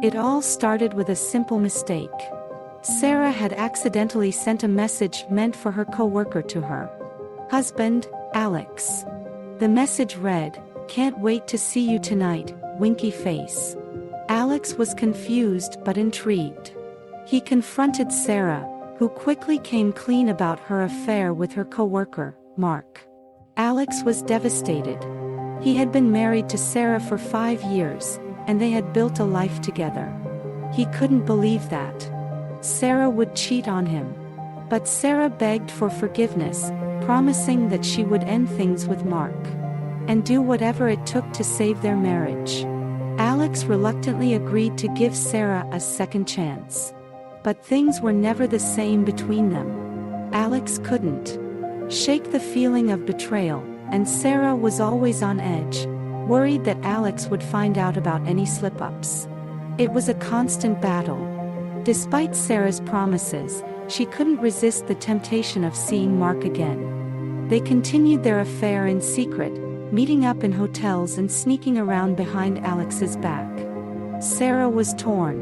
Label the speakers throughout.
Speaker 1: It all started with a simple mistake. Sarah had accidentally sent a message meant for her coworker to her husband, Alex. The message read, "Can't wait to see you tonight, winky face." Alex was confused but intrigued. He confronted Sarah, who quickly came clean about her affair with her coworker, Mark. Alex was devastated. He had been married to Sarah for 5 years, and they had built a life together. He couldn't believe that Sarah would cheat on him. But Sarah begged for forgiveness, promising that she would end things with Mark and do whatever it took to save their marriage. Alex reluctantly agreed to give Sarah a second chance. But things were never the same between them. Alex couldn't shake the feeling of betrayal, and Sarah was always on edge, worried that Alex would find out about any slip-ups. It was a constant battle. Despite Sarah's promises, she couldn't resist the temptation of seeing Mark again. They continued their affair in secret, meeting up in hotels and sneaking around behind Alex's back. Sarah was torn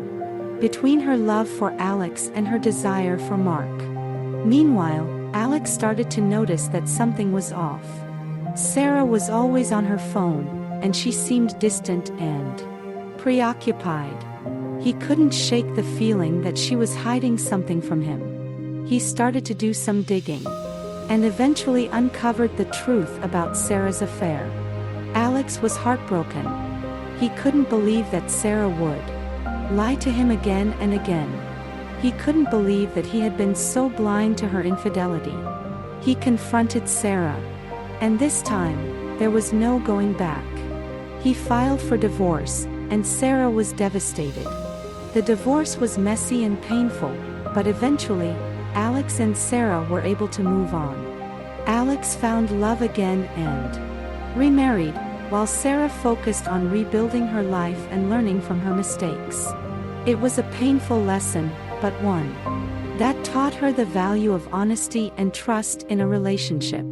Speaker 1: between her love for Alex and her desire for Mark. Meanwhile, Alex started to notice that something was off. Sarah was always on her phone, and she seemed distant and preoccupied. He couldn't shake the feeling that she was hiding something from him. He started to do some digging, and eventually uncovered the truth about Sarah's affair. Alex was heartbroken. He couldn't believe that Sarah would lie to him again and again. He couldn't believe that he had been so blind to her infidelity. He confronted Sarah, and this time, there was no going back. He filed for divorce, and Sarah was devastated. The divorce was messy and painful, but eventually, Alex and Sarah were able to move on. Alex found love again and remarried, while Sarah focused on rebuilding her life and learning from her mistakes. It was a painful lesson, but one that taught her the value of honesty and trust in a relationship.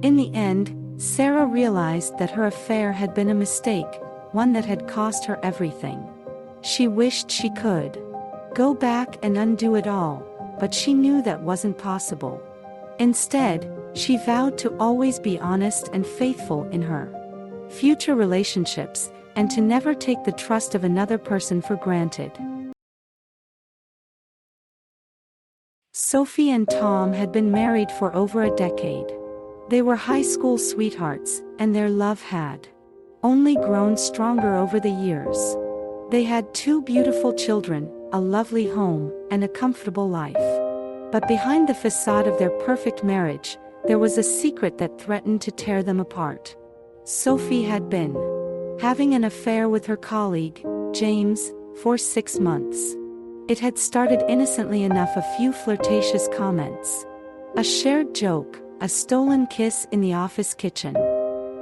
Speaker 1: In the end, Sarah realized that her affair had been a mistake, one that had cost her everything. She wished she could go back and undo it all, but she knew that wasn't possible. Instead, she vowed to always be honest and faithful in her future relationships, and to never take the trust of another person for granted. Sophie and Tom had been married for over a decade. They were high school sweethearts, and their love had only grown stronger over the years. They had 2 beautiful children, a lovely home, and a comfortable life. But behind the facade of their perfect marriage, there was a secret that threatened to tear them apart. Sophie had been having an affair with her colleague, James, for 6 months. It had started innocently enough, a few flirtatious comments, a shared joke, a stolen kiss in the office kitchen.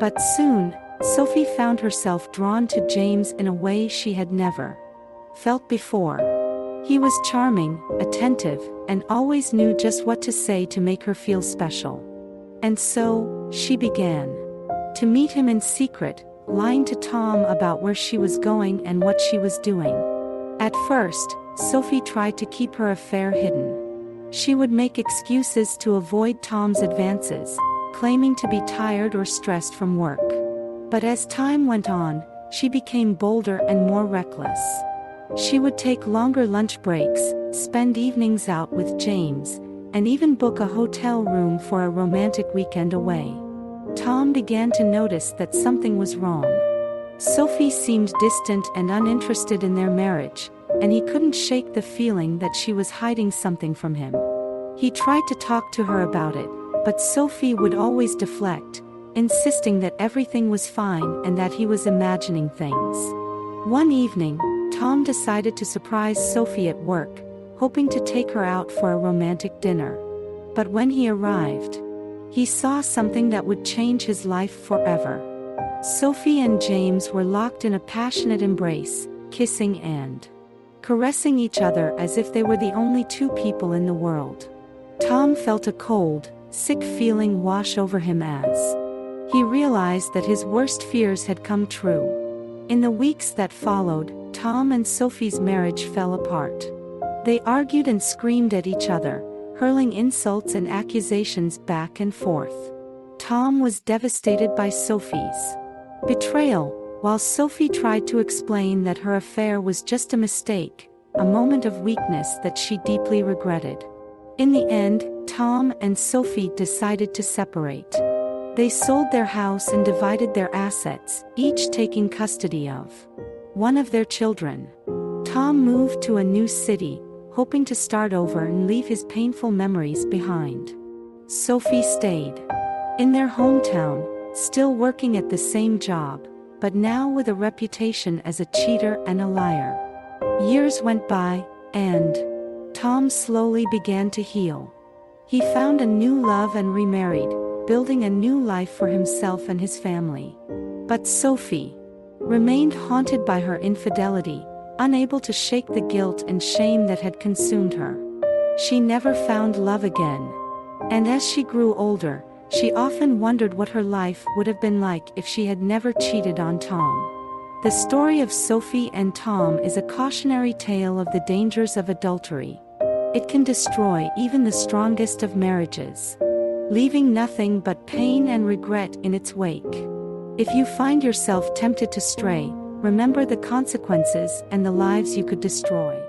Speaker 1: But soon, Sophie found herself drawn to James in a way she had never felt before. He was charming, attentive, and always knew just what to say to make her feel special. And so, she began to meet him in secret, lying to Tom about where she was going and what she was doing. At first, Sophie tried to keep her affair hidden. She would make excuses to avoid Tom's advances, claiming to be tired or stressed from work. But as time went on, she became bolder and more reckless. She would take longer lunch breaks, spend evenings out with James, and even book a hotel room for a romantic weekend away. Tom began to notice that something was wrong. Sophie seemed distant and uninterested in their marriage, and he couldn't shake the feeling that she was hiding something from him. He tried to talk to her about it, but Sophie would always deflect, insisting that everything was fine and that he was imagining things. One evening, Tom decided to surprise Sophie at work, hoping to take her out for a romantic dinner. But when he arrived, he saw something that would change his life forever. Sophie and James were locked in a passionate embrace, kissing and caressing each other as if they were the only 2 people in the world. Tom felt a cold, sick feeling wash over him as he realized that his worst fears had come true. In the weeks that followed, Tom and Sophie's marriage fell apart. They argued and screamed at each other, hurling insults and accusations back and forth. Tom was devastated by Sophie's betrayal, while Sophie tried to explain that her affair was just a mistake, a moment of weakness that she deeply regretted. In the end, Tom and Sophie decided to separate. They sold their house and divided their assets, each taking custody of one of their children. Tom moved to a new city, hoping to start over and leave his painful memories behind. Sophie stayed in their hometown, still working at the same job, but now with a reputation as a cheater and a liar. Years went by, and Tom slowly began to heal. He found a new love and remarried, building a new life for himself and his family. But Sophie remained haunted by her infidelity, unable to shake the guilt and shame that had consumed her. She never found love again. And as she grew older, she often wondered what her life would have been like if she had never cheated on Tom. The story of Sophie and Tom is a cautionary tale of the dangers of adultery. It can destroy even the strongest of marriages, leaving nothing but pain and regret in its wake. If you find yourself tempted to stray, remember the consequences and the lives you could destroy.